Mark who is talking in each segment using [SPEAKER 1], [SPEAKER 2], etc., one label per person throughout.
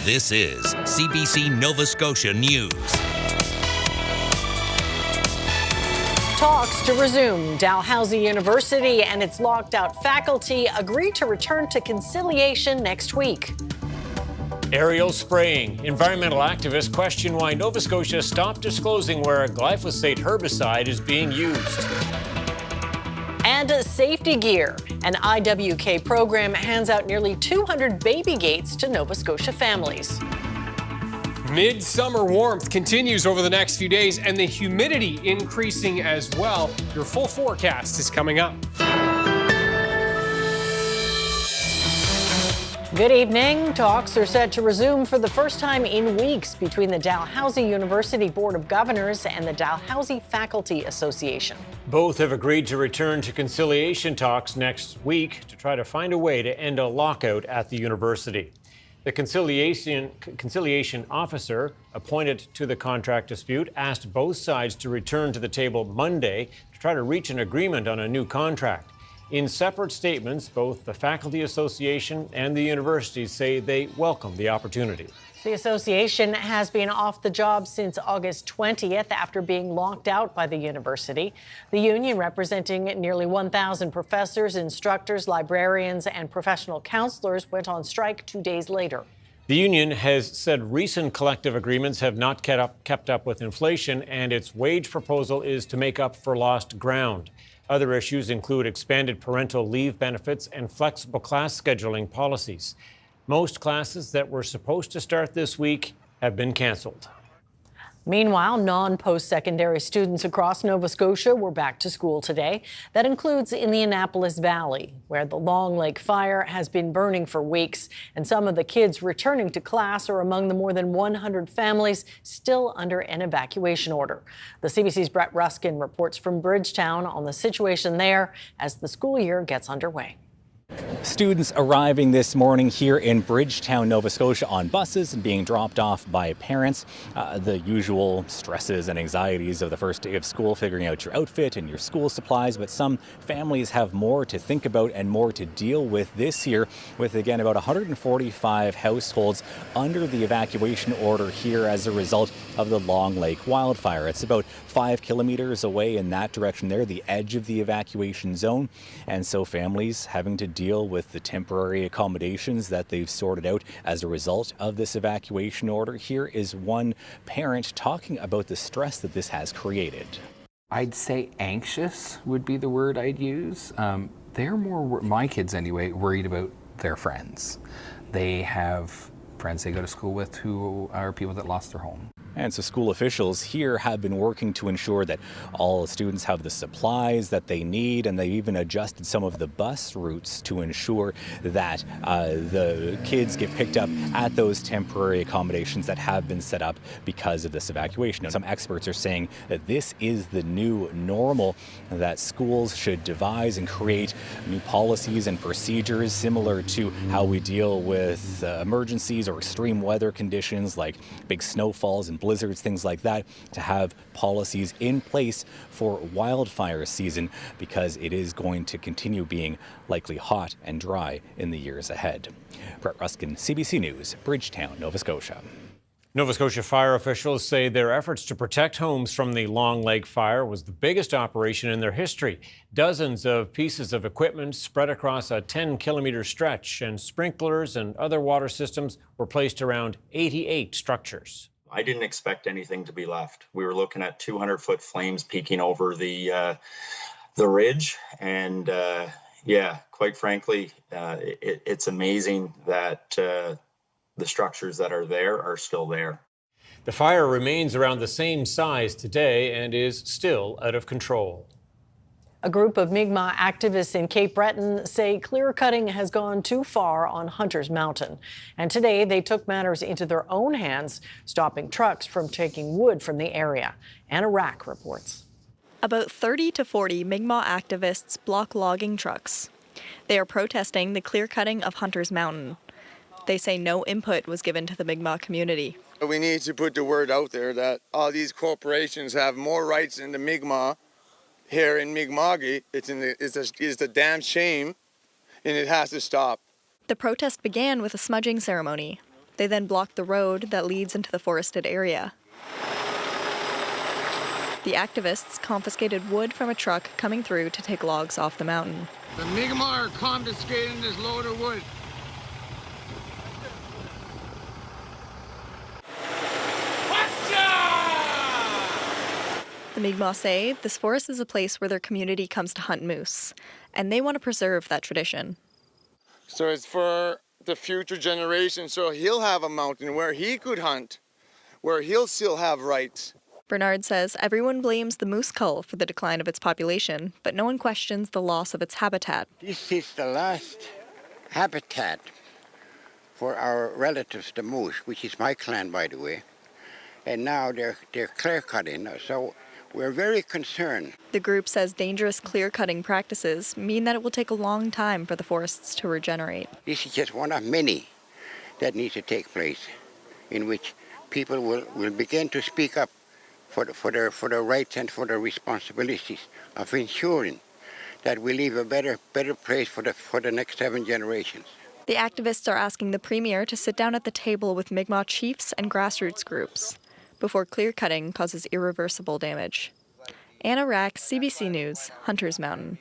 [SPEAKER 1] This is CBC Nova Scotia News.
[SPEAKER 2] Talks to resume. Dalhousie University and its locked-out faculty agree to return to conciliation next week.
[SPEAKER 3] Aerial spraying. Environmental activists question why Nova Scotia stopped disclosing where a glyphosate herbicide is being used.
[SPEAKER 2] And safety gear. An IWK program hands out nearly 200 baby gates to Nova Scotia families.
[SPEAKER 4] Midsummer warmth continues over the next few days and the humidity increasing as well. Your full forecast is coming up.
[SPEAKER 2] Good evening. Talks are set to resume for the first time in weeks between the Dalhousie University Board of Governors and the Dalhousie Faculty Association.
[SPEAKER 3] Both have agreed to return to conciliation talks next week to try to find a way to end a lockout at the university. The conciliation officer appointed to the contract dispute asked both sides to return to the table Monday to try to reach an agreement on a new contract. In separate statements, both the Faculty Association and the university say they welcome the opportunity.
[SPEAKER 2] The association has been off the job since August 20th after being locked out by the university. The union, representing nearly 1,000 professors, instructors, librarians, and professional counselors, went on strike 2 days later.
[SPEAKER 3] The union has said recent collective agreements have not kept up with inflation, and its wage proposal is to make up for lost ground. Other issues include expanded parental leave benefits and flexible class scheduling policies. Most classes that were supposed to start this week have been canceled.
[SPEAKER 2] Meanwhile, non-post-secondary students across Nova Scotia were back to school today. That includes in the Annapolis Valley, where the Long Lake fire has been burning for weeks, and some of the kids returning to class are among the more than 100 families still under an evacuation order. The CBC's Brett Ruskin reports from Bridgetown on the situation there as the school year gets underway.
[SPEAKER 5] Students arriving this morning here in Bridgetown, Nova Scotia on buses and being dropped off by parents. The usual stresses and anxieties of the first day of school, figuring out your outfit and your school supplies, but some families have more to think about and more to deal with this year, with again about 145 households under the evacuation order here as a result of the Long Lake wildfire. It's about 5 kilometers away in that direction there, the edge of the evacuation zone, and so families having to deal with the temporary accommodations that they've sorted out as a result of this evacuation order. Here is one parent talking about the stress that this has created.
[SPEAKER 6] I'd say anxious would be the word I'd use. They're more, my kids anyway, worried about their friends. They have friends they go to school with who are people that lost their home.
[SPEAKER 5] And so school officials here have been working to ensure that all students have the supplies that they need, and they've even adjusted some of the bus routes to ensure that the kids get picked up at those temporary accommodations that have been set up because of this evacuation. Now, some experts are saying that this is the new normal, that schools should devise and create new policies and procedures similar to how we deal with emergencies or extreme weather conditions like big snowfalls and blizzards, things like that, to have policies in place for wildfire season, because it is going to continue being likely hot and dry in the years ahead. Brett Ruskin, CBC News, Bridgetown, Nova Scotia.
[SPEAKER 3] Nova Scotia fire officials say their efforts to protect homes from the Long Lake fire was the biggest operation in their history. Dozens of pieces of equipment spread across a 10-kilometer stretch, and sprinklers and other water systems were placed around 88 structures.
[SPEAKER 7] I didn't expect anything to be left. We were looking at 200-foot flames peeking over the ridge, and quite frankly, it's amazing that the structures that are there are still there.
[SPEAKER 3] The fire remains around the same size today and is still out of control.
[SPEAKER 2] A group of Mi'kmaq activists in Cape Breton say clear-cutting has gone too far on Hunter's Mountain. And today they took matters into their own hands, stopping trucks from taking wood from the area. Anna Rack reports.
[SPEAKER 8] About 30 to 40 Mi'kmaq activists block logging trucks. They are protesting the clear-cutting of Hunter's Mountain. They say no input was given to the Mi'kmaq community.
[SPEAKER 9] We need to put the word out there that all these corporations have more rights than the Mi'kmaq. Here in Mi'kmaq, it's a damn shame, and it has to stop.
[SPEAKER 8] The protest began with a smudging ceremony. They then block the road that leads into the forested area. The activists confiscated wood from a truck coming through to take logs off the mountain.
[SPEAKER 9] The Mi'kmaq are confiscating this load of wood.
[SPEAKER 8] The Mi'kmaq say this forest is a place where their community comes to hunt moose, and they want to preserve that tradition.
[SPEAKER 9] So it's for the future generation, so he'll have a mountain where he could hunt, where he'll still have rights.
[SPEAKER 8] Bernard says everyone blames the moose cull for the decline of its population, but no one questions the loss of its habitat.
[SPEAKER 10] This is the last habitat for our relatives, the moose, which is my clan, by the way. And now they're clear-cutting, so we're very concerned.
[SPEAKER 8] The group says dangerous clear-cutting practices mean that it will take a long time for the forests to regenerate.
[SPEAKER 10] This is just one of many that needs to take place, in which people will begin to speak up for their rights and for their responsibilities of ensuring that we leave a better place for the next 7 generations.
[SPEAKER 8] The activists are asking the premier to sit down at the table with Mi'kmaq chiefs and grassroots groups before clear-cutting causes irreversible damage. Anna Rack, CBC News, Hunters Mountain.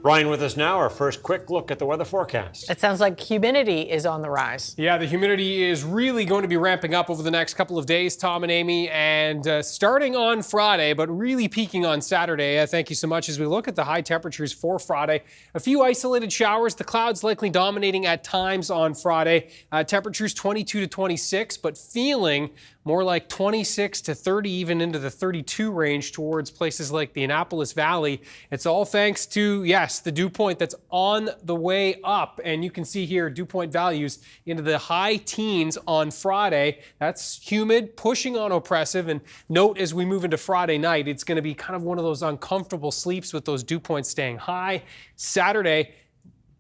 [SPEAKER 3] Ryan with us now. Our first quick look at the weather forecast.
[SPEAKER 2] It sounds like humidity is on the rise.
[SPEAKER 4] Yeah, the humidity is really going to be ramping up over the next couple of days, Tom and Amy, and starting on Friday, but really peaking on Saturday. Thank you so much. As we look at the high temperatures for Friday, a few isolated showers, the clouds likely dominating at times on Friday. Temperatures 22 to 26, but feeling more like 26 to 30, even into the 32 range towards places like the Annapolis Valley. It's all thanks to, yes, the dew point that's on the way up. And you can see here dew point values into the high teens on Friday. That's humid, pushing on oppressive. And note as we move into Friday night, it's going to be kind of one of those uncomfortable sleeps with those dew points staying high. Saturday,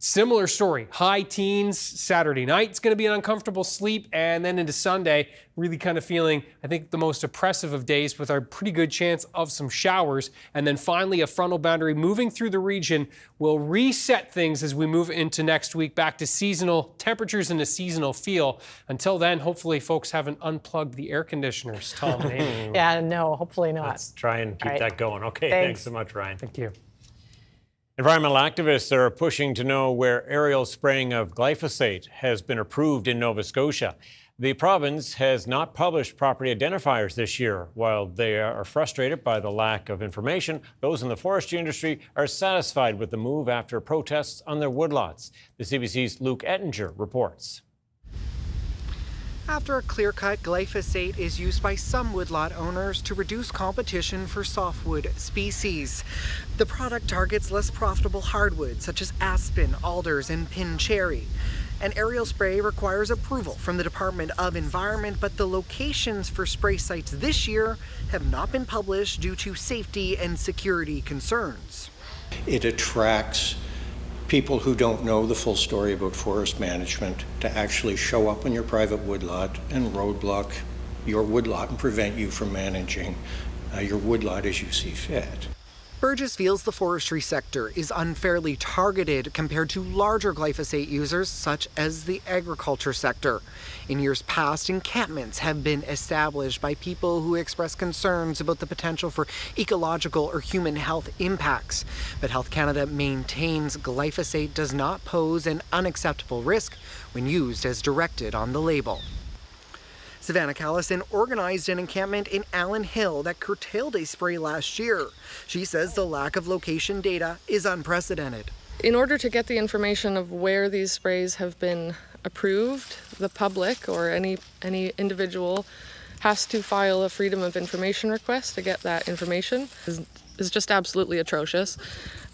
[SPEAKER 4] similar story, high teens. Saturday night, it's going to be an uncomfortable sleep. And then into Sunday, really kind of feeling, I think, the most oppressive of days with a pretty good chance of some showers. And then finally, a frontal boundary moving through the region will reset things as we move into next week, back to seasonal temperatures and a seasonal feel. Until then, hopefully folks haven't unplugged the air conditioners, Tom and Amy.
[SPEAKER 2] Yeah, no, hopefully not.
[SPEAKER 3] Let's try and keep that going. Okay,
[SPEAKER 2] Thanks
[SPEAKER 3] so much, Ryan.
[SPEAKER 4] Thank you.
[SPEAKER 3] Environmental activists are pushing to know where aerial spraying of glyphosate has been approved in Nova Scotia. The province has not published property identifiers this year. While they are frustrated by the lack of information, those in the forestry industry are satisfied with the move after protests on their woodlots. The CBC's Luke Ettinger reports.
[SPEAKER 11] After a clear-cut, glyphosate is used by some woodlot owners to reduce competition for softwood species. The product targets less profitable hardwoods such as aspen, alders, and pin cherry. An aerial spray requires approval from the Department of Environment, but the locations for spray sites this year have not been published due to safety and security concerns.
[SPEAKER 12] It attracts people who don't know the full story about forest management to actually show up on your private woodlot and roadblock your woodlot and prevent you from managing your woodlot as you see fit.
[SPEAKER 11] Burgess feels the forestry sector is unfairly targeted compared to larger glyphosate users such as the agriculture sector. In years past, encampments have been established by people who express concerns about the potential for ecological or human health impacts. But Health Canada maintains glyphosate does not pose an unacceptable risk when used as directed on the label. Savannah Callison organized an encampment in Allen Hill that curtailed a spray last year. She says the lack of location data is unprecedented.
[SPEAKER 13] In order to get the information of where these sprays have been approved, the public or any individual has to file a Freedom of Information request to get that information. Is just absolutely atrocious.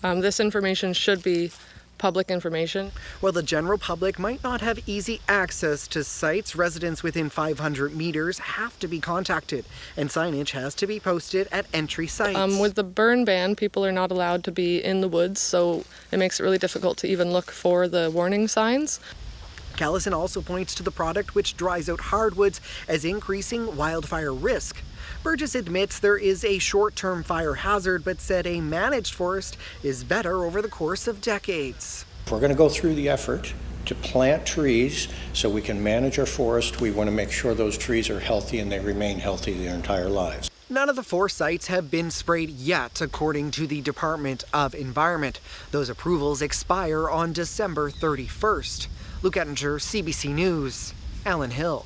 [SPEAKER 13] This information should be public information.
[SPEAKER 11] While the general public might not have easy access to sites, residents within 500 meters have to be contacted, and signage has to be posted at entry sites.
[SPEAKER 13] With the burn ban, people are not allowed to be in the woods, so it makes it really difficult to even look for the warning signs.
[SPEAKER 11] Callison also points to the product which dries out hardwoods as increasing wildfire risk. Burgess admits there is a short-term fire hazard, but said a managed forest is better over the course of decades.
[SPEAKER 12] If we're going to go through the effort to plant trees so we can manage our forest, we want to make sure those trees are healthy and they remain healthy their entire lives.
[SPEAKER 11] None of the 4 sites have been sprayed yet, according to the Department of Environment. Those approvals expire on December 31st. Luke Ettinger, CBC News, Allen Hill.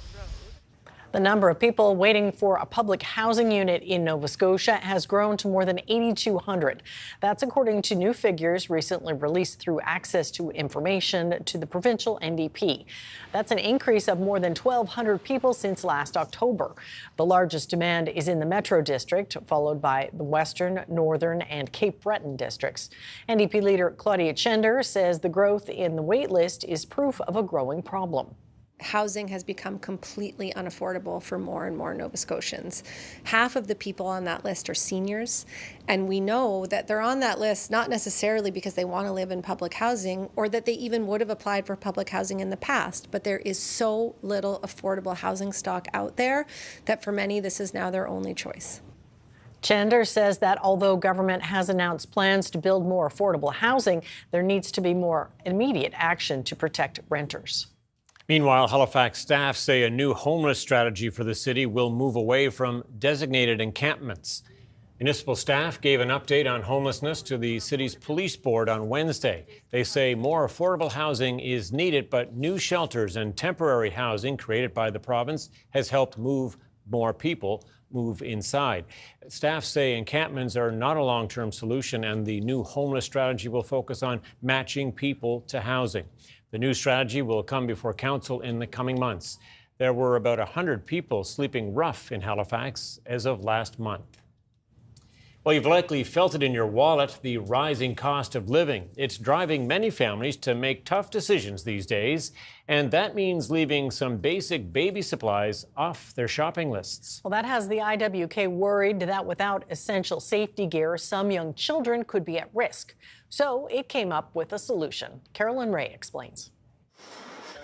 [SPEAKER 2] The number of people waiting for a public housing unit in Nova Scotia has grown to more than 8,200. That's according to new figures recently released through Access to Information to the provincial NDP. That's an increase of more than 1,200 people since last October. The largest demand is in the Metro District, followed by the Western, Northern and Cape Breton districts. NDP leader Claudia Chender says the growth in the wait list is proof of a growing problem.
[SPEAKER 14] Housing has become completely unaffordable for more and more Nova Scotians. Half of the people on that list are seniors, and we know that they're on that list not necessarily because they want to live in public housing or that they even would have applied for public housing in the past, but there is so little affordable housing stock out there that for many this is now their only choice.
[SPEAKER 2] Chender says that although government has announced plans to build more affordable housing, there needs to be more immediate action to protect renters.
[SPEAKER 3] Meanwhile, Halifax staff say a new homeless strategy for the city will move away from designated encampments. Municipal staff gave an update on homelessness to the city's police board on Wednesday. They say more affordable housing is needed, but new shelters and temporary housing created by the province has helped move more people move inside. Staff say encampments are not a long-term solution, and the new homeless strategy will focus on matching people to housing. The new strategy will come before council in the coming months. There were about 100 people sleeping rough in Halifax as of last month. Well, you've likely felt it in your wallet, the rising cost of living. It's driving many families to make tough decisions these days, and that means leaving some basic baby supplies off their shopping lists.
[SPEAKER 2] Well, that has the IWK worried that without essential safety gear, some young children could be at risk. So it came up with a solution. Carolyn Ray explains.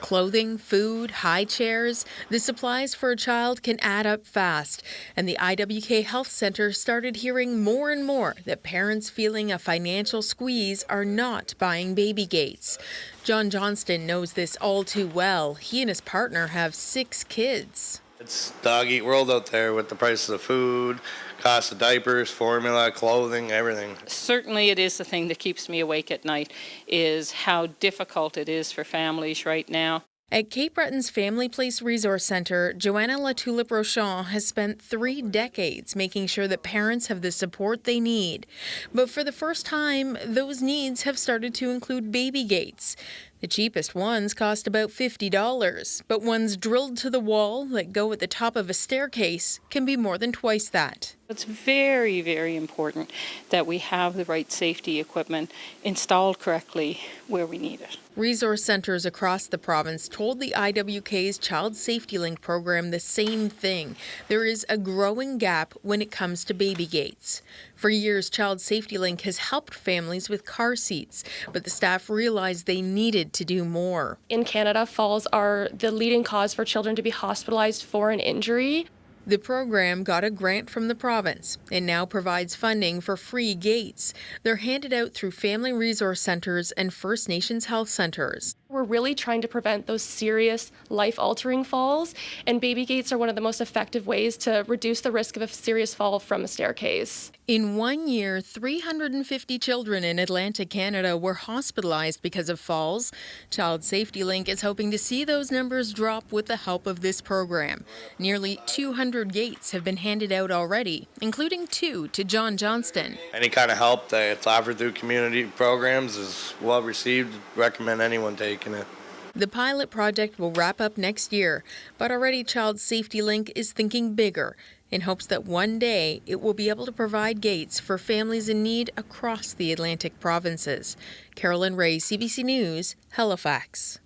[SPEAKER 15] Clothing, food, high chairs, the supplies for a child can add up fast. And the IWK Health Centre started hearing more and more that parents feeling a financial squeeze are not buying baby gates. John Johnston knows this all too well. He and his partner have 6 kids.
[SPEAKER 16] It's dog-eat world out there with the prices of food, cost of diapers, formula, clothing, everything.
[SPEAKER 17] Certainly it is the thing that keeps me awake at night, is how difficult it is for families right now.
[SPEAKER 15] At Cape Breton's Family Place Resource Centre, Joanna Latulip-Rochon has spent 3 decades making sure that parents have the support they need. But for the first time, those needs have started to include baby gates. The cheapest ones cost about $50, but ones drilled to the wall that go at the top of a staircase can be more than twice that.
[SPEAKER 17] It's very, very important that we have the right safety equipment installed correctly where we need it.
[SPEAKER 15] Resource centres across the province told the IWK's Child Safety Link program the same thing. There is a growing gap when it comes to baby gates. For years, Child Safety Link has helped families with car seats, but the staff realized they needed to do more.
[SPEAKER 18] In Canada, falls are the leading cause for children to be hospitalized for an injury.
[SPEAKER 15] The program got a grant from the province and now provides funding for free gates. They're handed out through family resource centres and First Nations health centres.
[SPEAKER 18] We're really trying to prevent those serious life-altering falls, and baby gates are one of the most effective ways to reduce the risk of a serious fall from a staircase.
[SPEAKER 15] In 1 year, 350 children in Atlantic Canada were hospitalized because of falls. Child Safety Link is hoping to see those numbers drop with the help of this program. Nearly 200 gates have been handed out already, including 2 to John Johnston.
[SPEAKER 16] Any kind of help that's offered through community programs is well received. Recommend anyone taking it.
[SPEAKER 15] The pilot project will wrap up next year, but already Child Safety Link is thinking bigger in hopes that one day it will be able to provide gates for families in need across the Atlantic provinces. Carolyn Ray, CBC News, Halifax.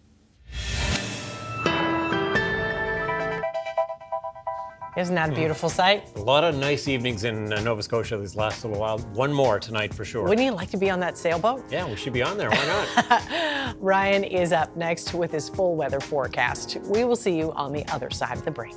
[SPEAKER 2] Isn't that a beautiful sight?
[SPEAKER 3] A lot of nice evenings in Nova Scotia these last little while. One more tonight for sure.
[SPEAKER 2] Wouldn't you like to be on that sailboat?
[SPEAKER 3] Yeah, we should be on there. Why not?
[SPEAKER 2] Ryan is up next with his full weather forecast. We will see you on the other side of the break.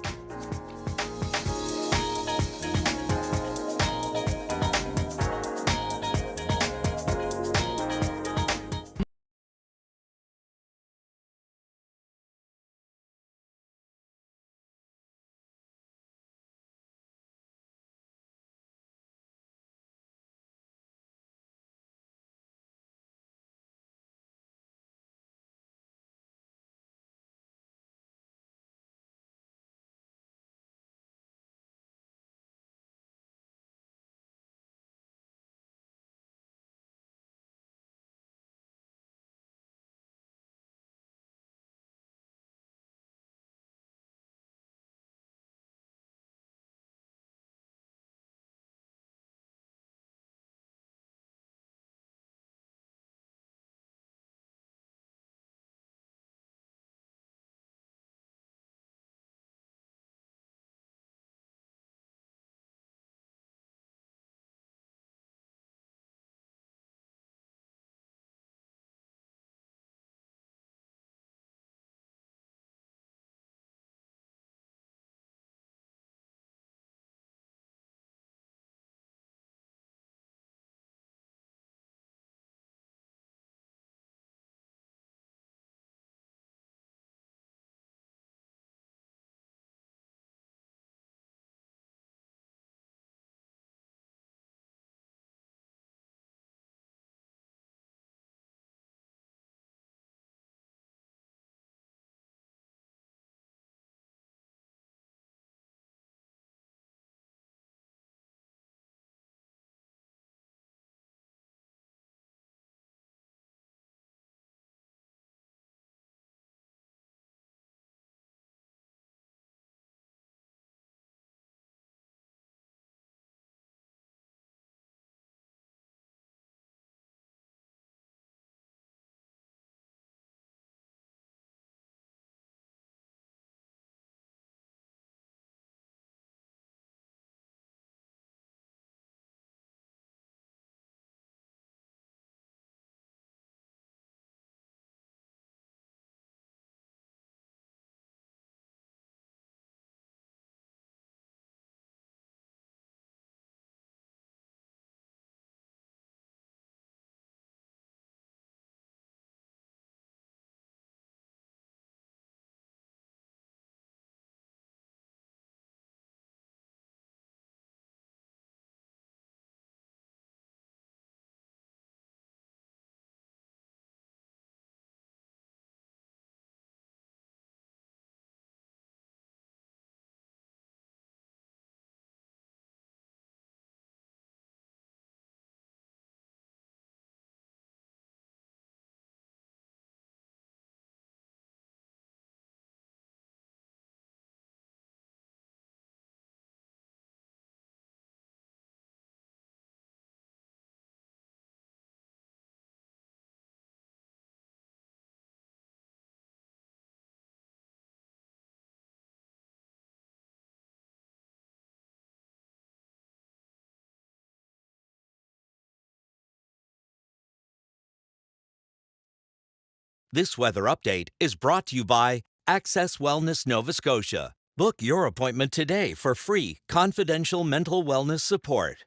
[SPEAKER 1] This weather update is brought to you by Access Wellness Nova Scotia. Book your appointment today for free, confidential mental wellness support.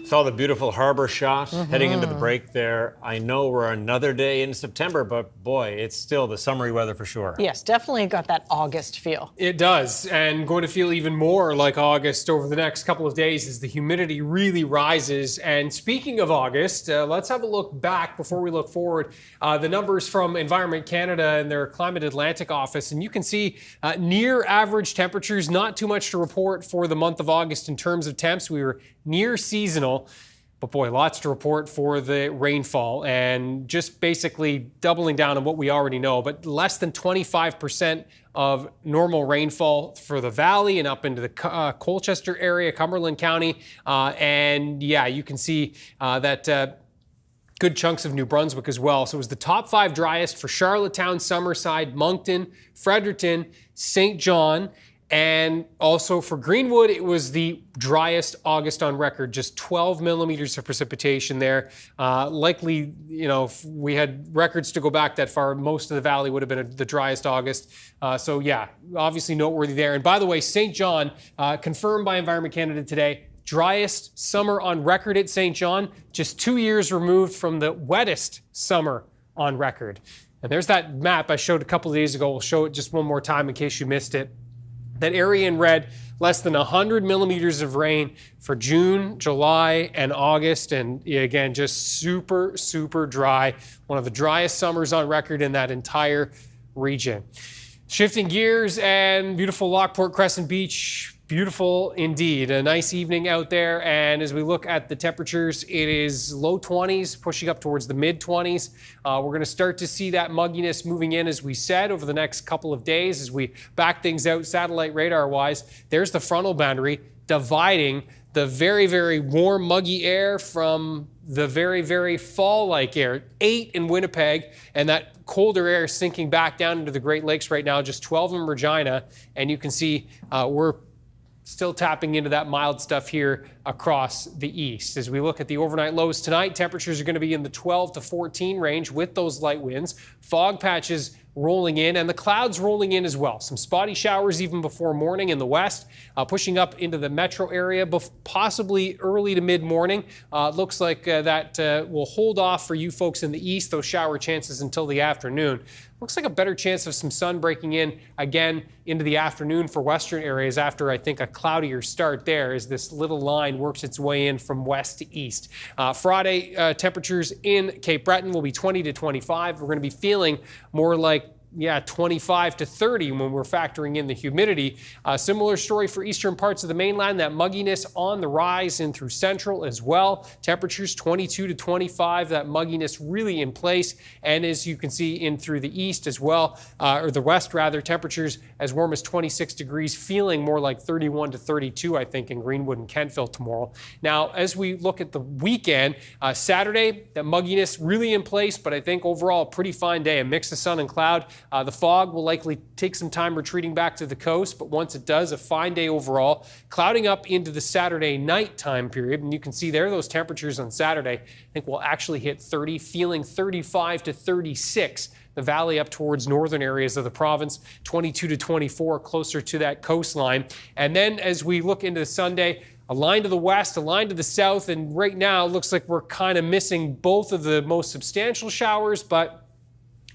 [SPEAKER 3] Saw the beautiful harbor shot heading into the break there. I know we're another day in September, but boy, it's still the summery weather for sure.
[SPEAKER 2] Yes, definitely got that August feel.
[SPEAKER 4] It does, and going to feel even more like August over the next couple of days as the humidity really rises. And speaking of August, let's have a look back before we look forward. The numbers from Environment Canada and their Climate Atlantic office, and you can see near average temperatures, not too much to report for the month of August in terms of temps. We were near seasonal. But boy, lots to report for the rainfall, and just basically doubling down on what we already know, but less than 25% of normal rainfall for the valley and up into the Colchester area, Cumberland County. And yeah, you can see that good chunks of New Brunswick as well. So it was the top 5 driest for Charlottetown, Summerside, Moncton, Fredericton, St. John, and also for Greenwood, it was the driest August on record, just 12 millimeters of precipitation there. Likely, if we had records to go back that far, most of the valley would have been the driest August. So yeah, obviously noteworthy there. And by the way, St. John, confirmed by Environment Canada today, driest summer on record at St. John, just 2 years removed from the wettest summer on record. And there's that map I showed a couple of days ago. We'll show it just one more time in case you missed it. That area in red, less than 100 millimeters of rain for June, July, and August. And again, just super, super dry. One of the driest summers on record in that entire region. Shifting gears, and beautiful Lockport Crescent Beach. Beautiful indeed. A nice evening out there. And as we look at the temperatures, it is low 20s, pushing up towards the mid 20s. We're going to start to see that mugginess moving in, as we said, over the next couple of days as we back things out satellite radar wise. There's the frontal boundary dividing the very, very warm, muggy air from the very, very fall-like air. 8 in Winnipeg, and that colder air sinking back down into the Great Lakes right now, just 12 in Regina. And you can see we're still tapping into that mild stuff here across the east. As we look at the overnight lows tonight, temperatures are going to be in the 12 to 14 range with those light winds. Fog patches rolling in, and the clouds rolling in as well. Some spotty showers even before morning in the west, pushing up into the metro area, possibly early to mid-morning. Looks like that will hold off for you folks in the east, those shower chances until the afternoon. Looks like a better chance of some sun breaking in again into the afternoon for western areas after, I think, a cloudier start there as this little line works its way in from west to east. Friday temperatures in Cape Breton will be 20 to 25. We're going to be feeling more like 25 to 30 when we're factoring in the humidity. Similar story for eastern parts of the mainland, that mugginess on the rise in through central as well. Temperatures 22 to 25, that mugginess really in place. And as you can see in through the east as well, or the west rather, temperatures as warm as 26 degrees, feeling more like 31 to 32, I think, in Greenwood and Kentville tomorrow. Now, as we look at the weekend, Saturday, that mugginess really in place, but I think overall a pretty fine day, a mix of sun and cloud. The fog will likely take some time retreating back to the coast, but once it does, a fine day overall. Clouding up into the Saturday night time period, and you can see there those temperatures on Saturday, I think we'll actually hit 30, feeling 35 to 36. The valley up towards northern areas of the province, 22 to 24, closer to that coastline. And then as we look into Sunday, a line to the west, a line to the south, and right now it looks like we're kind of missing both of the most substantial showers, but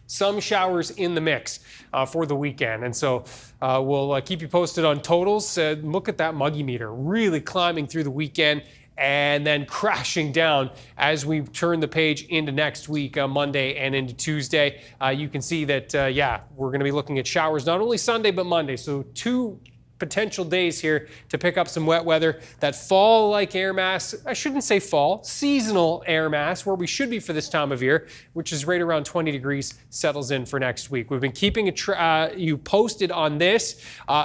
[SPEAKER 4] some showers in the mix for the weekend. And so we'll keep you posted on totals. Look at that muggy meter really climbing through the weekend and then crashing down as we turn the page into next week, Monday and into Tuesday. You can see that, we're going to be looking at showers not only Sunday but Monday. So 2 potential days here to pick up some wet weather. That fall-like air mass, I shouldn't say fall, seasonal air mass, where we should be for this time of year, which is right around 20 degrees, settles in for next week. We've been keeping you posted on this.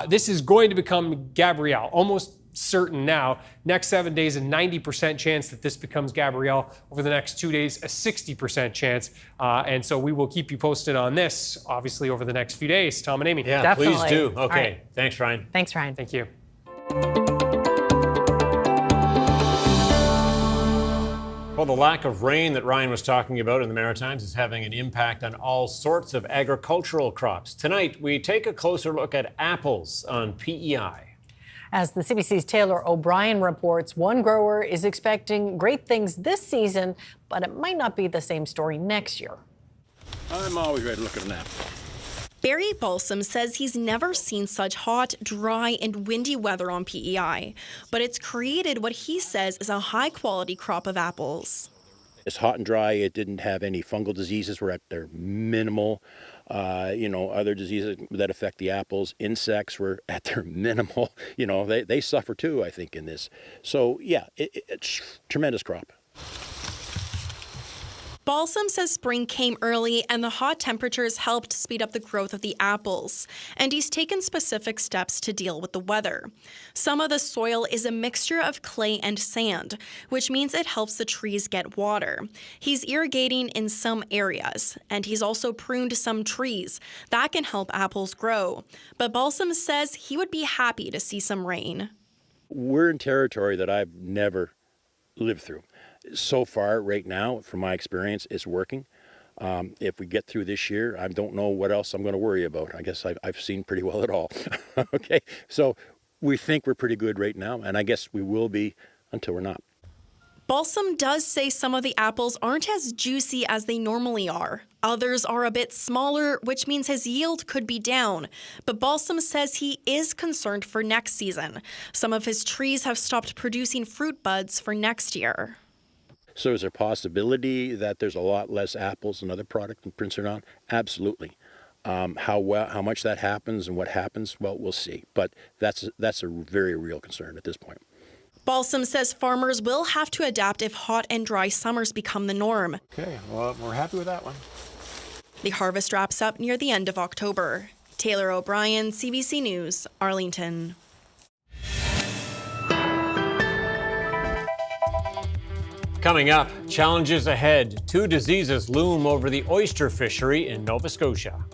[SPEAKER 4] This is going to become Gabrielle, almost certain now. Next 7 days, a 90% chance that this becomes Gabrielle. Over the next 2 days, a 60% chance. And so we will keep you posted on this, obviously, over the next few days. Tom and Amy.
[SPEAKER 3] Yeah,
[SPEAKER 2] definitely.
[SPEAKER 3] Please do. Okay.
[SPEAKER 2] Right.
[SPEAKER 3] Thanks, Ryan.
[SPEAKER 2] Thanks, Ryan.
[SPEAKER 4] Thank you.
[SPEAKER 3] Well, the lack of rain that Ryan was talking about in the Maritimes is having an impact on all sorts of agricultural crops. Tonight, we take a closer look at apples on PEI.
[SPEAKER 2] As the CBC's Taylor O'Brien reports, one grower is expecting great things this season, but it might not be the same story next year.
[SPEAKER 19] I'm always ready to look at an apple.
[SPEAKER 20] Barry Balsam says he's never seen such hot, dry, and windy weather on PEI, but it's created what he says is a high-quality crop of apples.
[SPEAKER 19] It's hot and dry. It didn't have any fungal diseases. We're at their minimal. Other diseases that affect the apples, insects were at their minimal. They suffer too, I think, in this. So, yeah, it's a tremendous crop.
[SPEAKER 20] Balsam says spring came early and the hot temperatures helped speed up the growth of the apples, and he's taken specific steps to deal with the weather. Some of the soil is a mixture of clay and sand, which means it helps the trees get water. He's irrigating in some areas, and he's also pruned some trees. That can help apples grow. But Balsam says he would be happy to see some rain.
[SPEAKER 19] We're in territory that I've never lived through. So far, right now, from my experience, it's working. If we get through this year, I don't know what else I'm going to worry about. I guess I've seen pretty well at all. Okay, so we think we're pretty good right now, and I guess we will be until we're not.
[SPEAKER 20] Balsam does say some of the apples aren't as juicy as they normally are. Others are a bit smaller, which means his yield could be down. But Balsam says he is concerned for next season. Some of his trees have stopped producing fruit buds for next year.
[SPEAKER 19] So is there a possibility that there's a lot less apples and other product in Prince Rupert? Absolutely. How much that happens and what happens, well, we'll see. But that's a very real concern at this point.
[SPEAKER 20] Balsam says farmers will have to adapt if hot and dry summers become the norm.
[SPEAKER 21] Okay, well, we're happy with that one.
[SPEAKER 20] The harvest wraps up near the end of October. Taylor O'Brien, CBC News, Arlington.
[SPEAKER 3] Coming up, challenges ahead. 2 diseases loom over the oyster fishery in Nova Scotia.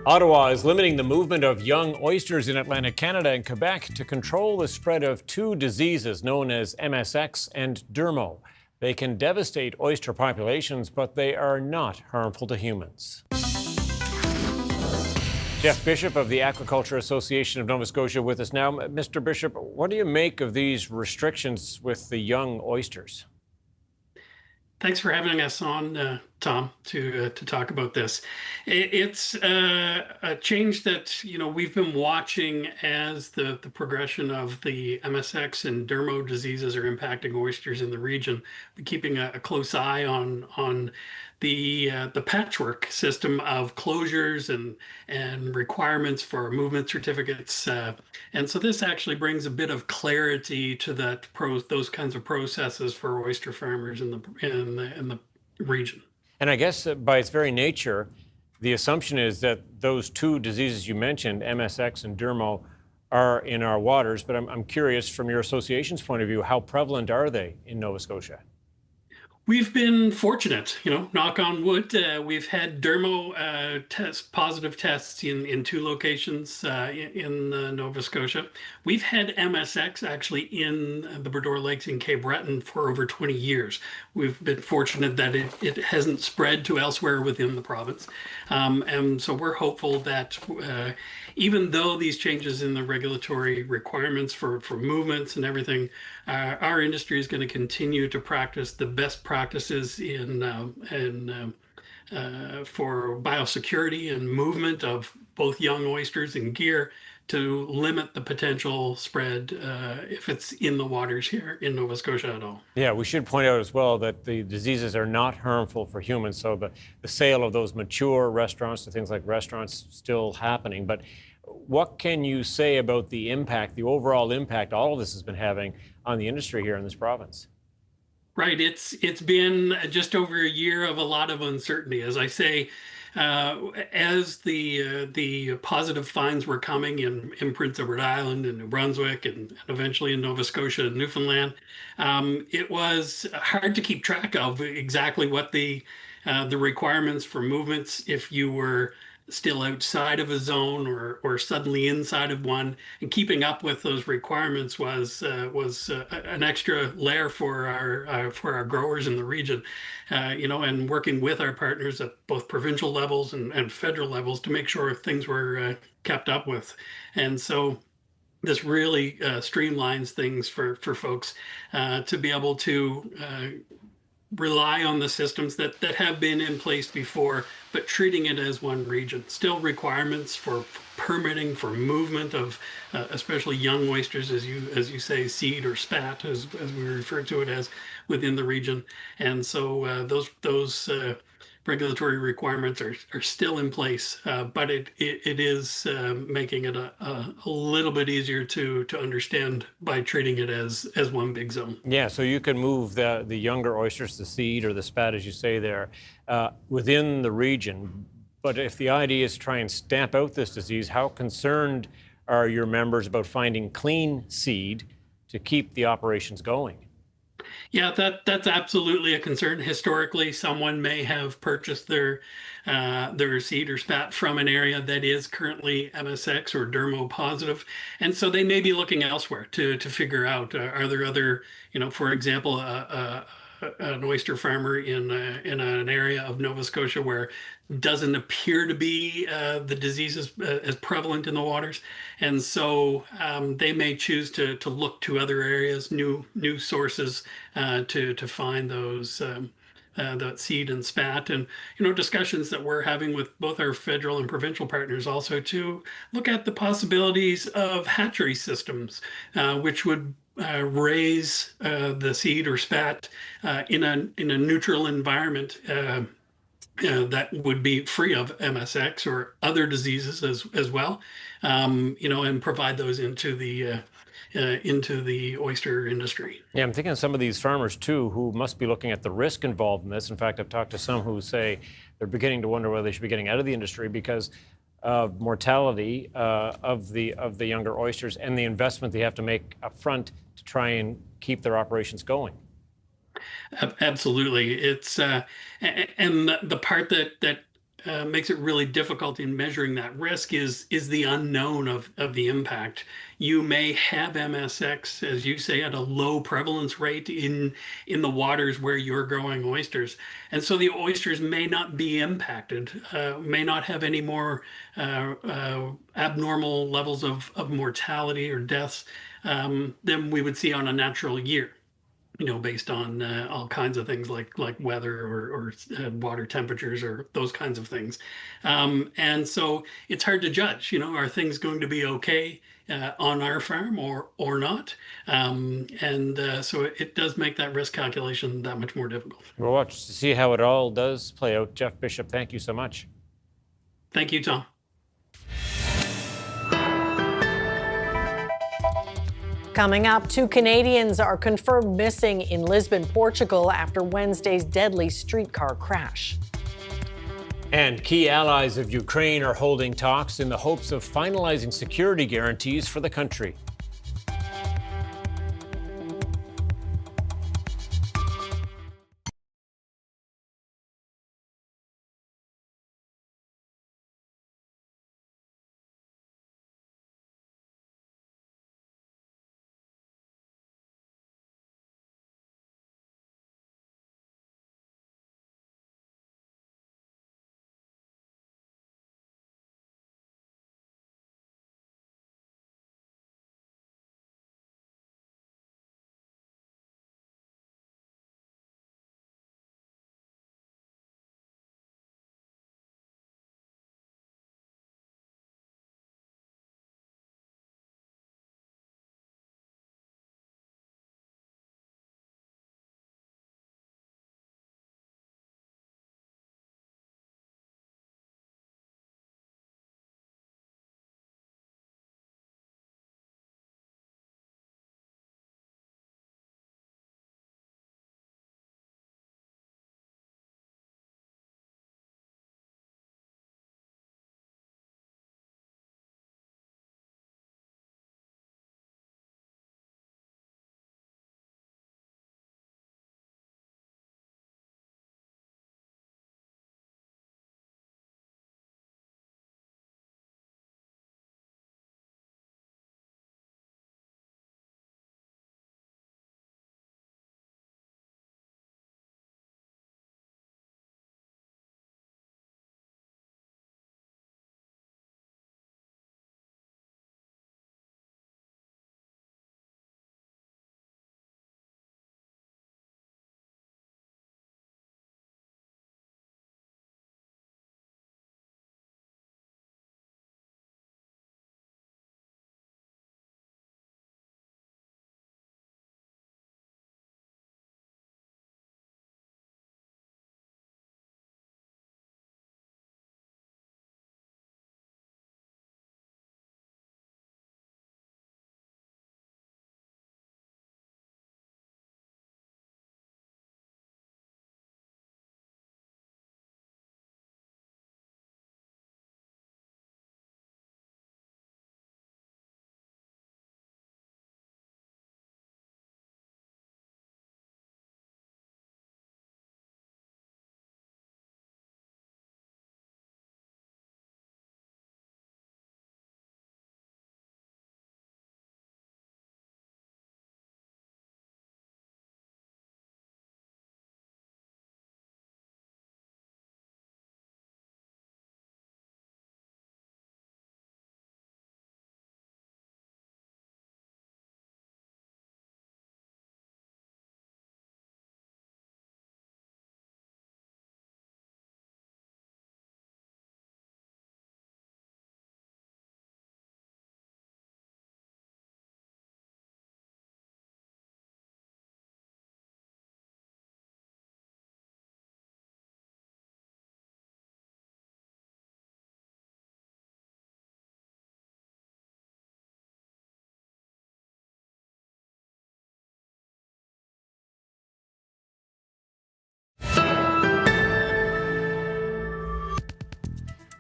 [SPEAKER 3] Ottawa is limiting the movement of young oysters in Atlantic Canada and Quebec to control the spread of two diseases known as MSX and dermo. They can devastate oyster populations, but they are not harmful to humans. Jeff Bishop of the Aquaculture Association of Nova Scotia with us now. Mr. Bishop, what do you make of these restrictions with the young oysters?
[SPEAKER 6] Thanks for having us on, Tom, to talk about this. It's a change that we've been watching as the progression of the MSX and dermo diseases are impacting oysters in the region. We're keeping a close eye on the patchwork system of closures and requirements for movement certificates, and so this actually brings a bit of clarity to those kinds of processes for oyster farmers in the region.
[SPEAKER 3] And I guess by its very nature, the assumption is that those two diseases you mentioned, MSX and dermo, are in our waters. But I'm curious, from your association's point of view, how prevalent are they in Nova Scotia?
[SPEAKER 6] We've been fortunate, knock on wood. We've had dermo positive tests in two locations in Nova Scotia. We've had MSX actually in the Bredor Lakes in Cape Breton for over 20 years. We've been fortunate that it hasn't spread to elsewhere within the province. And so we're hopeful that even though these changes in the regulatory requirements for movements and everything, our industry is going to continue to practice the best practices for biosecurity and movement of both young oysters and gear to limit the potential spread if it's in the waters here in Nova Scotia at all.
[SPEAKER 3] Yeah, we should point out as well that the diseases are not harmful for humans. So the sale of those mature restaurants to things like restaurants still happening. But what can you say about the impact, the overall impact all of this has been having on the industry here in this province?
[SPEAKER 6] Right. It's been just over a year of a lot of uncertainty. As I say, as the positive finds were coming in Prince Edward Island and New Brunswick and eventually in Nova Scotia and Newfoundland, it was hard to keep track of exactly what the requirements for movements if you were still outside of a zone or suddenly inside of one, and keeping up with those requirements was an extra layer for our growers in the region, and working with our partners at both provincial levels and federal levels to make sure things were kept up with. And so this really streamlines things for folks to be able to rely on the systems that have been in place before, but treating it as one region. Still requirements for permitting for movement of especially young oysters, as you say, seed or spat, as we refer to it as within the region. And so those regulatory requirements are still in place, but it is making it a little bit easier to understand by treating it as one big zone.
[SPEAKER 3] Yeah, so you can move the younger oysters, the seed or the spat, as you say there, within the region. But if the idea is to try and stamp out this disease, how concerned are your members about finding clean seed to keep the operations going?
[SPEAKER 6] Yeah, that's absolutely a concern. Historically, someone may have purchased their seed or spat from an area that is currently MSX or dermo positive, and so they may be looking elsewhere to figure out are there other, for example, an oyster farmer in an area of Nova Scotia where doesn't appear to be the disease as prevalent in the waters, and so they may choose to look to other areas, new sources to find those the seed and spat, and discussions that we're having with both our federal and provincial partners also to look at the possibilities of hatchery systems, which would raise the seed or spat in a neutral environment that would be free of MSX or other diseases as well, and provide those into the oyster industry.
[SPEAKER 3] Yeah, I'm thinking of some of these farmers too who must be looking at the risk involved in this. In fact, I've talked to some who say they're beginning to wonder whether they should be getting out of the industry because of mortality of the younger oysters and the investment they have to make up front to try and keep their operations going.
[SPEAKER 6] Absolutely. It's and the part that makes it really difficult in measuring that risk is the unknown of the impact. You may have MSX, as you say, at a low prevalence rate in the waters where you're growing oysters. And so the oysters may not be impacted, may not have any more abnormal levels of mortality or deaths than we would see on a natural year, based on all kinds of things like weather or water temperatures or those kinds of things. And so it's hard to judge, are things going to be okay on our farm or not? So it does make that risk calculation that much more difficult.
[SPEAKER 3] We'll watch to see how it all does play out. Jeff Bishop, thank you so much.
[SPEAKER 6] Thank you, Tom.
[SPEAKER 2] Coming up, 2 Canadians are confirmed missing in Lisbon, Portugal after Wednesday's deadly streetcar crash.
[SPEAKER 3] And key allies of Ukraine are holding talks in the hopes of finalizing security guarantees for the country.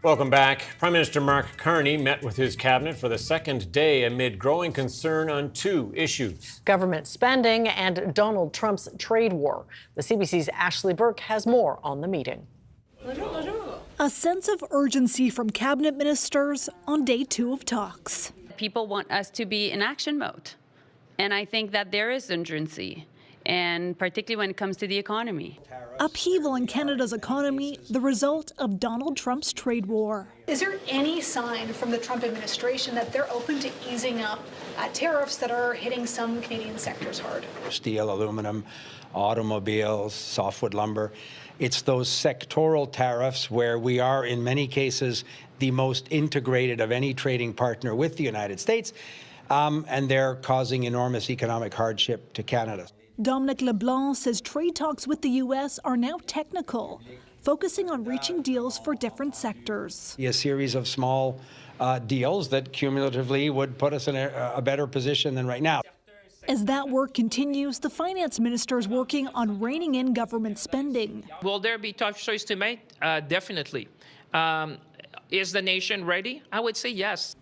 [SPEAKER 3] Welcome back. Prime Minister Mark Carney met with his cabinet for the second day amid growing concern on 2 issues:
[SPEAKER 2] government spending and Donald Trump's trade war. The CBC's Ashley Burke has more on the meeting.
[SPEAKER 5] A sense of urgency from cabinet ministers on day 2 of talks.
[SPEAKER 22] People want us to be in action mode, and I think that there is urgency, and particularly when it comes to the economy.
[SPEAKER 5] Upheaval in Canada's economy, the result of Donald Trump's trade war.
[SPEAKER 23] Is there any sign from the Trump administration that they're open to easing up tariffs that are hitting some Canadian sectors hard?
[SPEAKER 24] Steel, aluminum, automobiles, softwood lumber. It's those sectoral tariffs where we are, in many cases, the most integrated of any trading partner with the United States, and they're causing enormous economic hardship to Canada.
[SPEAKER 5] Dominic LeBlanc says trade talks with the U.S. are now technical, focusing on reaching deals for different sectors.
[SPEAKER 24] A series of small deals that cumulatively would put us in a better position than right now.
[SPEAKER 5] As that work continues, the finance minister is working on reining in government spending.
[SPEAKER 25] Will there be tough choices to make? Definitely. Is the nation ready? I would say yes.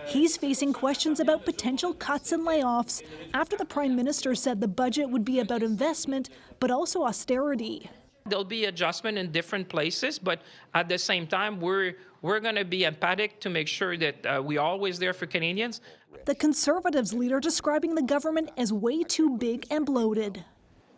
[SPEAKER 5] He's facing questions about potential cuts and layoffs after the Prime Minister said the budget would be about investment, but also austerity.
[SPEAKER 25] There'll be adjustment in different places, but at the same time, we're going to be empathic to make sure that we're always there for Canadians.
[SPEAKER 5] The Conservatives leader describing the government as way too big and bloated.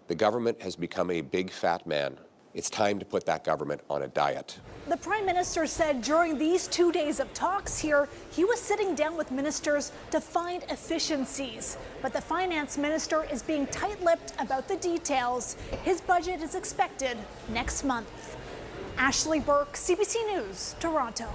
[SPEAKER 26] The government has become a big fat man. It's time to put that government on a diet.
[SPEAKER 5] The Prime Minister said during these 2 days of talks here, he was sitting down with ministers to find efficiencies. But the Finance Minister is being tight-lipped about the details. His budget is expected next month. Ashley Burke, CBC News, Toronto.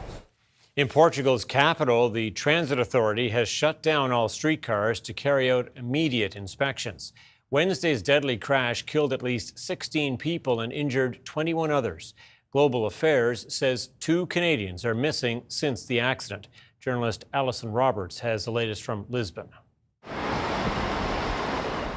[SPEAKER 3] In Portugal's capital, the Transit Authority has shut down all streetcars to carry out immediate inspections. Wednesday's deadly crash killed at least 16 people and injured 21 others. Global Affairs says 2 Canadians are missing since the accident. Journalist Alison Roberts has the latest from Lisbon.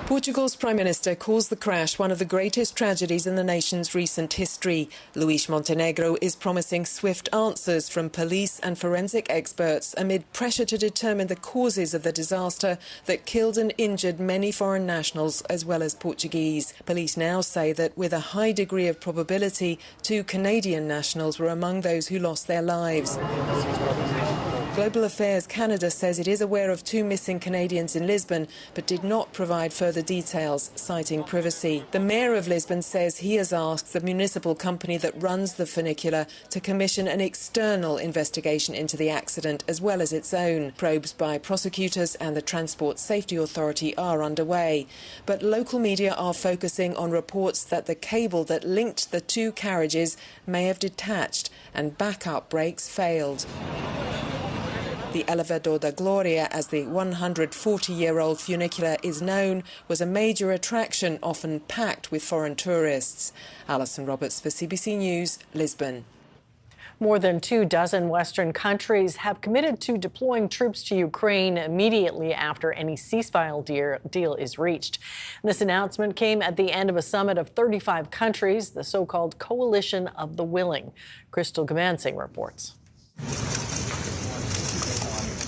[SPEAKER 27] Portugal's Prime Minister calls the crash one of the greatest tragedies in the nation's recent history. Luís Montenegro is promising swift answers from police and forensic experts amid pressure to determine the causes of the disaster that killed and injured many foreign nationals as well as Portuguese. Police now say that with a high degree of probability, 2 Canadian nationals were among those who lost their lives. Global Affairs Canada says it is aware of 2 missing Canadians in Lisbon, but did not provide further details, citing privacy. The mayor of Lisbon says he has asked the municipal company that runs the funicular to commission an external investigation into the accident, as well as its own. Probes by prosecutors and the Transport Safety Authority are underway. But local media are focusing on reports that the cable that linked the 2 carriages may have detached and backup brakes failed. The Elevador da Gloria, as the 140-year-old funicular is known, was a major attraction, often packed with foreign tourists. Alison Roberts for CBC News, Lisbon.
[SPEAKER 2] More than 24 Western countries have committed to deploying troops to Ukraine immediately after any ceasefire deal is reached. This announcement came at the end of a summit of 35 countries, the so-called Coalition of the Willing. Crystal Gamansing reports.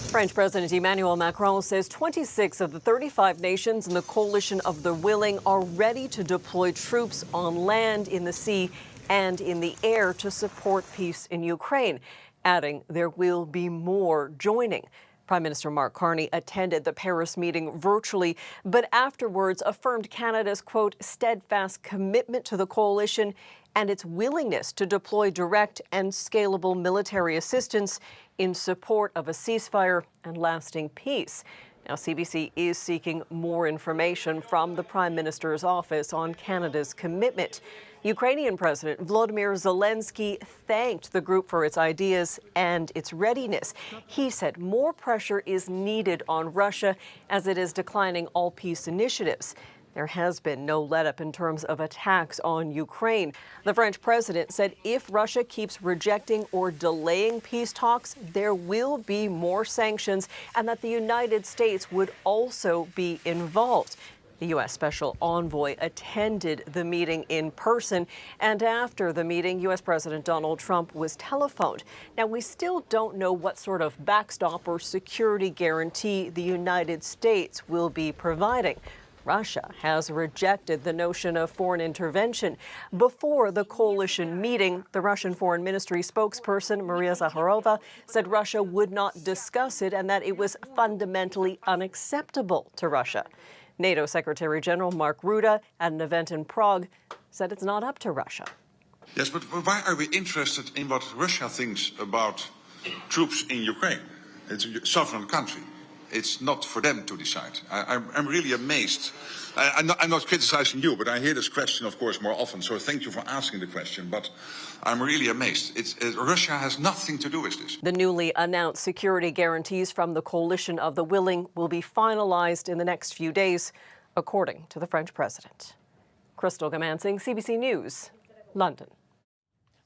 [SPEAKER 28] French President Emmanuel Macron says 26 of the 35 nations in the Coalition of the Willing are ready to deploy troops on land, in the sea, and in the air to support peace in Ukraine, adding there will be more joining. Prime Minister Mark Carney attended the Paris meeting virtually, but afterwards affirmed Canada's, quote, steadfast commitment to the coalition and its willingness to deploy direct and scalable military assistance in support of a ceasefire and lasting peace. Now, CBC is seeking more information from the Prime Minister's office on Canada's commitment. Ukrainian President Volodymyr Zelensky thanked the group for its ideas and its readiness. He said more pressure is needed on Russia as it is declining all peace initiatives. There has been no let-up in terms of attacks on Ukraine. The French president said if Russia keeps rejecting or delaying peace talks, there will be more sanctions and that the United States would also be involved. The U.S. Special Envoy attended the meeting in person, and after the meeting, U.S. President Donald Trump was telephoned. Now, we still don't know what sort of backstop or security guarantee the United States will be providing. Russia has rejected the notion of foreign intervention. Before the coalition meeting, the Russian Foreign Ministry spokesperson Maria Zakharova said Russia would not discuss it and that it was fundamentally unacceptable to Russia. NATO Secretary General Mark Rutte at an event in Prague said it's not up to Russia.
[SPEAKER 7] Yes, but why are we interested in what Russia thinks about troops in Ukraine? It's a sovereign country. It's not for them to decide. I'm really amazed. I'm not criticizing you, but I hear this question, of course, more often. So thank you for asking the question. But I'm really amazed. Russia has nothing to do with this.
[SPEAKER 28] The newly announced security guarantees from the coalition of the willing will be finalized in the next few days, according to the French president. Crystal Gamansing, CBC News, London.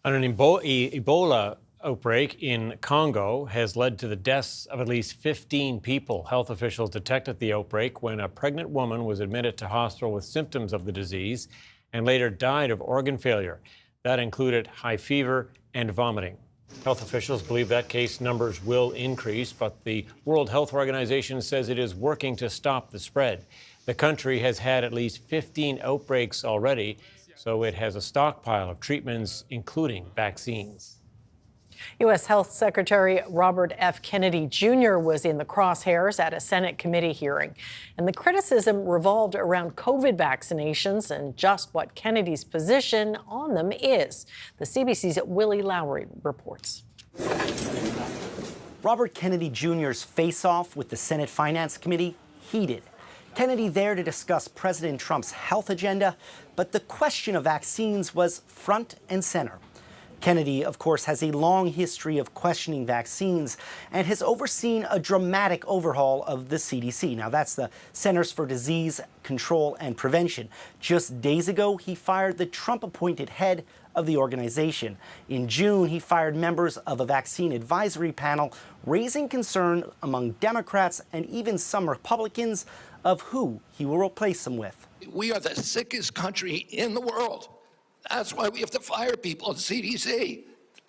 [SPEAKER 3] An Ebola outbreak in Congo has led to the deaths of at least 15 people. Health officials detected the outbreak when a pregnant woman was admitted to hospital with symptoms of the disease and later died of organ failure. That included high fever and vomiting. Health officials believe that case numbers will increase, but the World Health Organization says it is working to stop the spread. The country has had at least 15 outbreaks already, so it has a stockpile of treatments, including vaccines.
[SPEAKER 2] U.S. Health Secretary Robert F. Kennedy Jr. was in the crosshairs at a Senate committee hearing, and the criticism revolved around COVID vaccinations and just what Kennedy's position on them is. The CBC's Willie Lowry reports.
[SPEAKER 8] Robert Kennedy Jr.'s face-off with the Senate Finance Committee heated. Kennedy there to discuss President Trump's health agenda, but the question of vaccines was front and center. Kennedy, of course, has a long history of questioning vaccines and has overseen a dramatic overhaul of the CDC. Now, that's the Centers for Disease Control and Prevention. Just days ago, he fired the Trump-appointed head of the organization. In June, he fired members of a vaccine advisory panel, raising concern among Democrats and even some Republicans of who he will replace them with.
[SPEAKER 9] We are the sickest country in the world. That's why we have to fire people at CDC.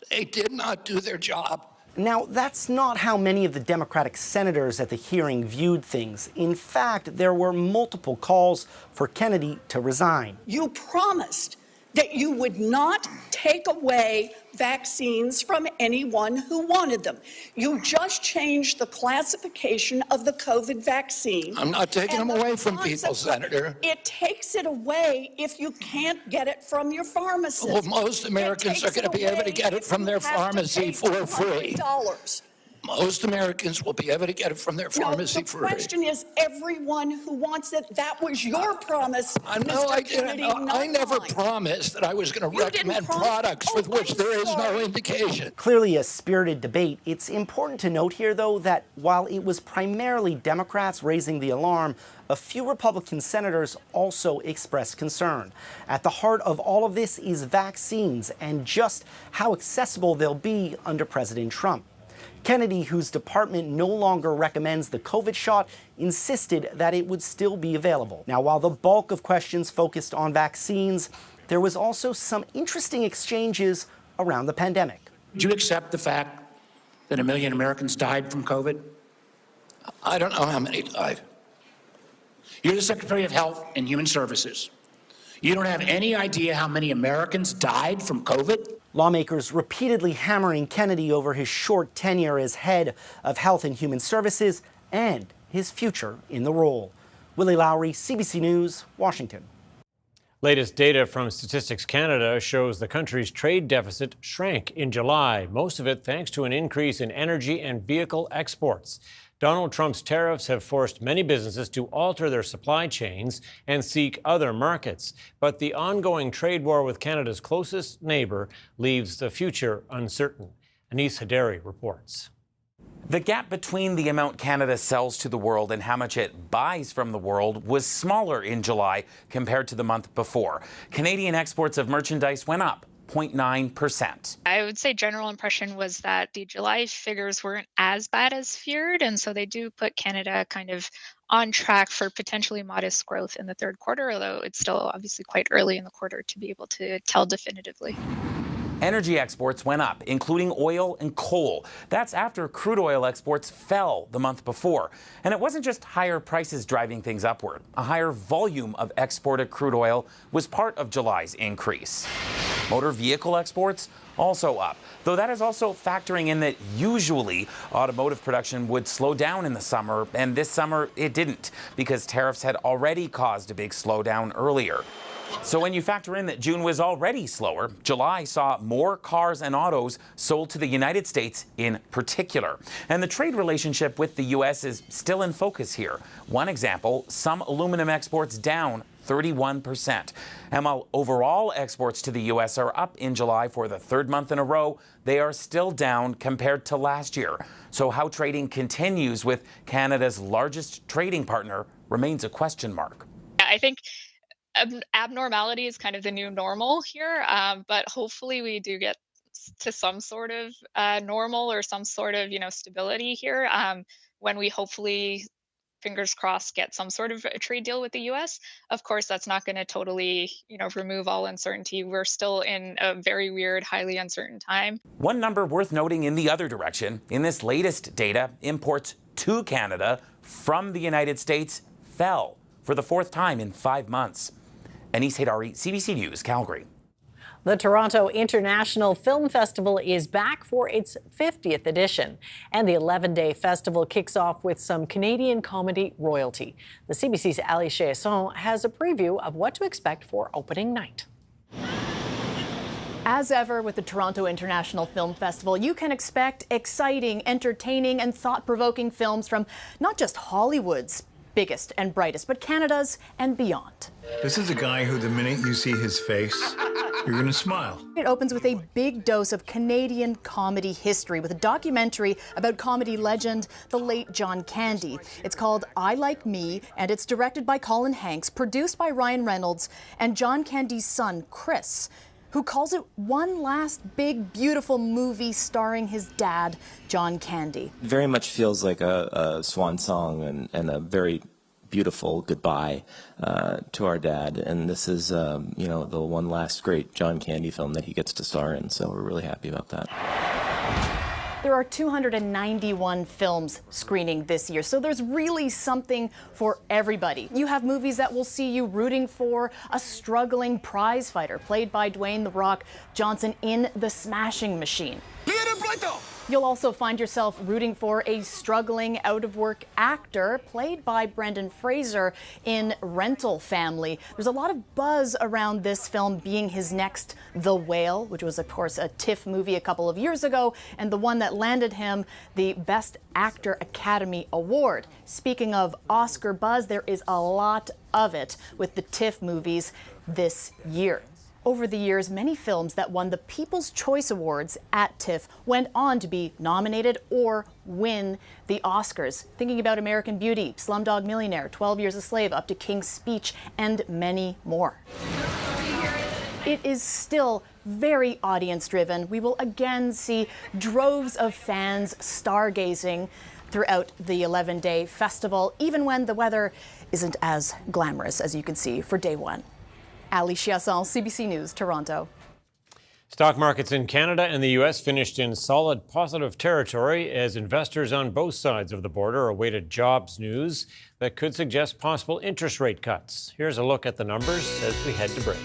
[SPEAKER 9] They did not do their job.
[SPEAKER 8] Now, that's not how many of the Democratic senators at the hearing viewed things. In fact, there were multiple calls for Kennedy to resign.
[SPEAKER 10] You promised that you would not take away vaccines from anyone who wanted them. You just changed the classification of the COVID vaccine.
[SPEAKER 9] I'm not taking them away from people, Senator.
[SPEAKER 10] It takes it away if you can't get it from your pharmacist.
[SPEAKER 9] Well, most Americans are going to be able to get it from their pharmacy for free. Most Americans will be able to get it from their pharmacy for free.
[SPEAKER 10] The question is, everyone who wants it, that was your promise.
[SPEAKER 9] I never promised that I was going to recommend products with which there is no indication.
[SPEAKER 8] Clearly a spirited debate. It's important to note here, though, that while it was primarily Democrats raising the alarm, a few Republican senators also expressed concern. At the heart of all of this is vaccines and just how accessible they'll be under President Trump. Kennedy, whose department no longer recommends the COVID shot, insisted that it would still be available. Now, while the bulk of questions focused on vaccines, there was also some interesting exchanges around the pandemic.
[SPEAKER 9] Do you accept the fact that 1 million Americans died from COVID? I don't know how many died. You're the Secretary of Health and Human Services. You don't have any idea how many Americans died from COVID?
[SPEAKER 8] Lawmakers repeatedly hammering Kennedy over his short tenure as head of Health and Human Services and his future in the role. Willie Lowry, CBC News, Washington.
[SPEAKER 3] Latest data from Statistics Canada shows the country's trade deficit shrank in July, most of it thanks to an increase in energy and vehicle exports. Donald Trump's tariffs have forced many businesses to alter their supply chains and seek other markets. But the ongoing trade war with Canada's closest neighbor leaves the future uncertain. Anis Haderi reports.
[SPEAKER 11] The gap between the amount Canada sells to the world and how much it buys from the world was smaller in July compared to the month before. Canadian exports of merchandise went up 0.9%.
[SPEAKER 12] I would say general impression was that the July figures weren't as bad as feared, and so they do put Canada kind of on track for potentially modest growth in the third quarter, although it's still obviously quite early in the quarter to be able to tell definitively.
[SPEAKER 11] Energy exports went up, including oil and coal. That's after crude oil exports fell the month before. And it wasn't just higher prices driving things upward. A higher volume of exported crude oil was part of July's increase. Motor vehicle exports also up, though that is also factoring in that usually automotive production would slow down in the summer, and this summer it didn't because tariffs had already caused a big slowdown earlier. So when you factor in that June was already slower, July saw more cars and autos sold to the United States in particular. And the trade relationship with the U.S. is still in focus here. One example, some aluminum exports down 31%. And while overall exports to the U.S. are up in July for the third month in a row, they are still down compared to last year. So how trading continues with Canada's largest trading partner remains a question mark.
[SPEAKER 12] I think abnormality is kind of the new normal here, but hopefully we do get to some sort of normal or some sort of stability here when we hopefully, fingers crossed, get some sort of a trade deal with the US. Of course, that's not going to totally remove all uncertainty. We're still in a very weird, highly uncertain time.
[SPEAKER 11] One number worth noting in the other direction, in this latest data, imports to Canada from the United States fell for the fourth time in 5 months. Anis Haidari, CBC News, Calgary.
[SPEAKER 2] The Toronto International Film Festival is back for its 50th edition, and the 11-day festival kicks off with some Canadian comedy royalty. The CBC's Ali Chiasson has a preview of what to expect for opening night.
[SPEAKER 1] As ever with the Toronto International Film Festival, you can expect exciting, entertaining, and thought-provoking films from not just Hollywood's biggest and brightest, but Canada's and beyond.
[SPEAKER 4] This is a guy who, the minute you see his face, you're going to smile.
[SPEAKER 1] It opens with a big dose of Canadian comedy history with a documentary about comedy legend, the late John Candy. It's called I Like Me, and it's directed by Colin Hanks, produced by Ryan Reynolds, and John Candy's son, Chris, who calls it one last big, beautiful movie starring his dad, John Candy.
[SPEAKER 13] It very much feels like a swan song and a very beautiful goodbye to our dad. And this is, the one last great John Candy film that he gets to star in, so we're really happy about that.
[SPEAKER 1] There are 291 films screening this year, so there's really something for everybody. You have movies that will see you rooting for a struggling prize fighter, played by Dwayne "The Rock" Johnson in The Smashing Machine. You'll also find yourself rooting for a struggling out-of-work actor, played by Brendan Fraser in Rental Family. There's a lot of buzz around this film being his next The Whale, which was, of course, a TIFF movie a couple of years ago, and the one that landed him the Best Actor Academy Award. Speaking of Oscar buzz, there is a lot of it with the TIFF movies this year. Over the years, many films that won the People's Choice Awards at TIFF went on to be nominated or win the Oscars. Thinking about American Beauty, Slumdog Millionaire, 12 Years a Slave, up to King's Speech, and many more. It is still very audience-driven. We will again see droves of fans stargazing throughout the 11-day festival, even when the weather isn't as glamorous as you can see for day one. Ali Chiasson, CBC News, Toronto.
[SPEAKER 3] Stock markets in Canada and the U.S. finished in solid positive territory as investors on both sides of the border awaited jobs news that could suggest possible interest rate cuts. Here's a look at the numbers as we head to break.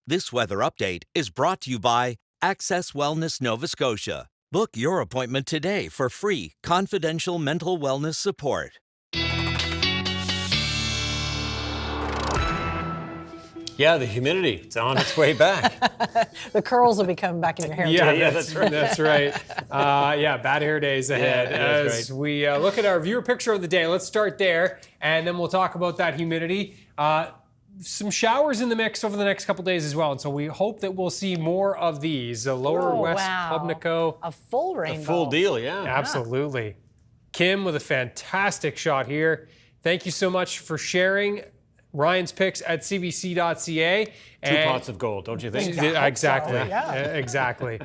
[SPEAKER 14] This weather update is brought to you by Access Wellness Nova Scotia. Book your appointment today for free, confidential mental wellness support.
[SPEAKER 3] Yeah, the humidity, it's on its way back.
[SPEAKER 2] The curls will be coming back in your hair.
[SPEAKER 15] Yeah,
[SPEAKER 2] too.
[SPEAKER 15] that's right. That's right. Bad hair days ahead. As we look at our viewer picture of the day, let's start there, and then we'll talk about that humidity. Some showers in the mix over the next couple days as well, and so we hope that we'll see more of these. The lower West Pubnico.
[SPEAKER 2] A full rainbow.
[SPEAKER 3] A full deal, yeah.
[SPEAKER 15] Absolutely. Kim with a fantastic shot here. Thank you so much for sharing Ryan's picks at cbc.ca.
[SPEAKER 3] Two pots of gold, don't you think?
[SPEAKER 15] Exactly.
[SPEAKER 3] Yeah.
[SPEAKER 15] Exactly.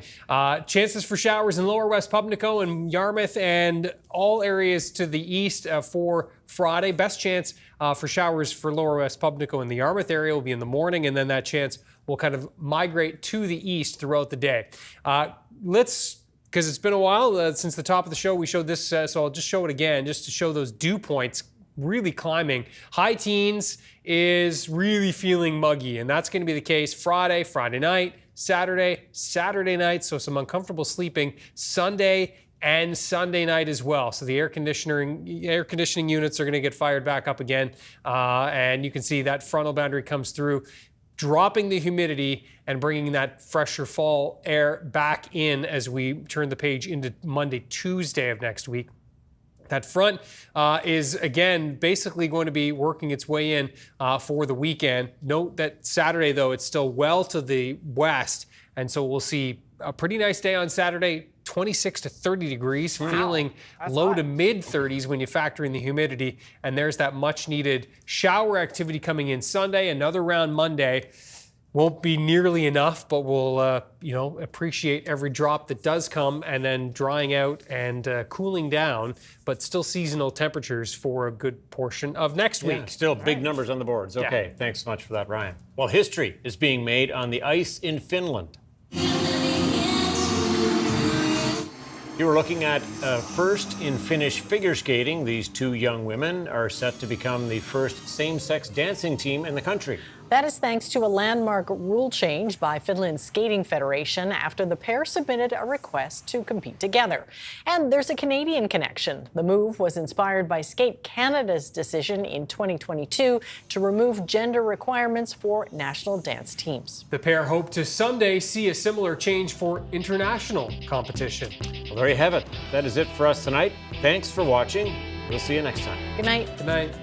[SPEAKER 15] Chances for showers in lower West Pubnico and Yarmouth and all areas to the east for Friday. Best chance for showers for lower West Pubnico in the Yarmouth area will be in the morning, and then that chance will kind of migrate to the east throughout the day. Because it's been a while since the top of the show, we showed this, so I'll just show it again just to show those dew points really climbing. High teens is really feeling muggy, and that's going to be the case Friday night, Saturday night, so some uncomfortable sleeping Sunday and Sunday night as well. So the air conditioning units are going to get fired back up again, and you can see that frontal boundary comes through, dropping the humidity and bringing that fresher fall air back in as we turn the page into Monday, Tuesday of next week. That front is, again, basically going to be working its way in for the weekend. Note that Saturday, though, it's still well to the west, and so we'll see a pretty nice day on Saturday, 26 to 30 degrees, feeling low to mid-30s when you factor in the humidity, and there's that much-needed shower activity coming in Sunday, another round Monday. Won't be nearly enough, but we'll appreciate every drop that does come, and then drying out and cooling down, but still seasonal temperatures for a good portion of next week.
[SPEAKER 3] Still big numbers on the boards. Okay, Thanks so much for that, Ryan. Well, history is being made on the ice in Finland. You were looking at first in Finnish figure skating. These two young women are set to become the first same-sex dancing team in the country.
[SPEAKER 2] That is thanks to a landmark rule change by Finland's Skating Federation after the pair submitted a request to compete together. And there's a Canadian connection. The move was inspired by Skate Canada's decision in 2022 to remove gender requirements for national dance teams.
[SPEAKER 15] The pair hope to someday see a similar change for international competition.
[SPEAKER 3] Well, there you have it. That is it for us tonight. Thanks for watching. We'll see you next time.
[SPEAKER 2] Good night.
[SPEAKER 15] Good night.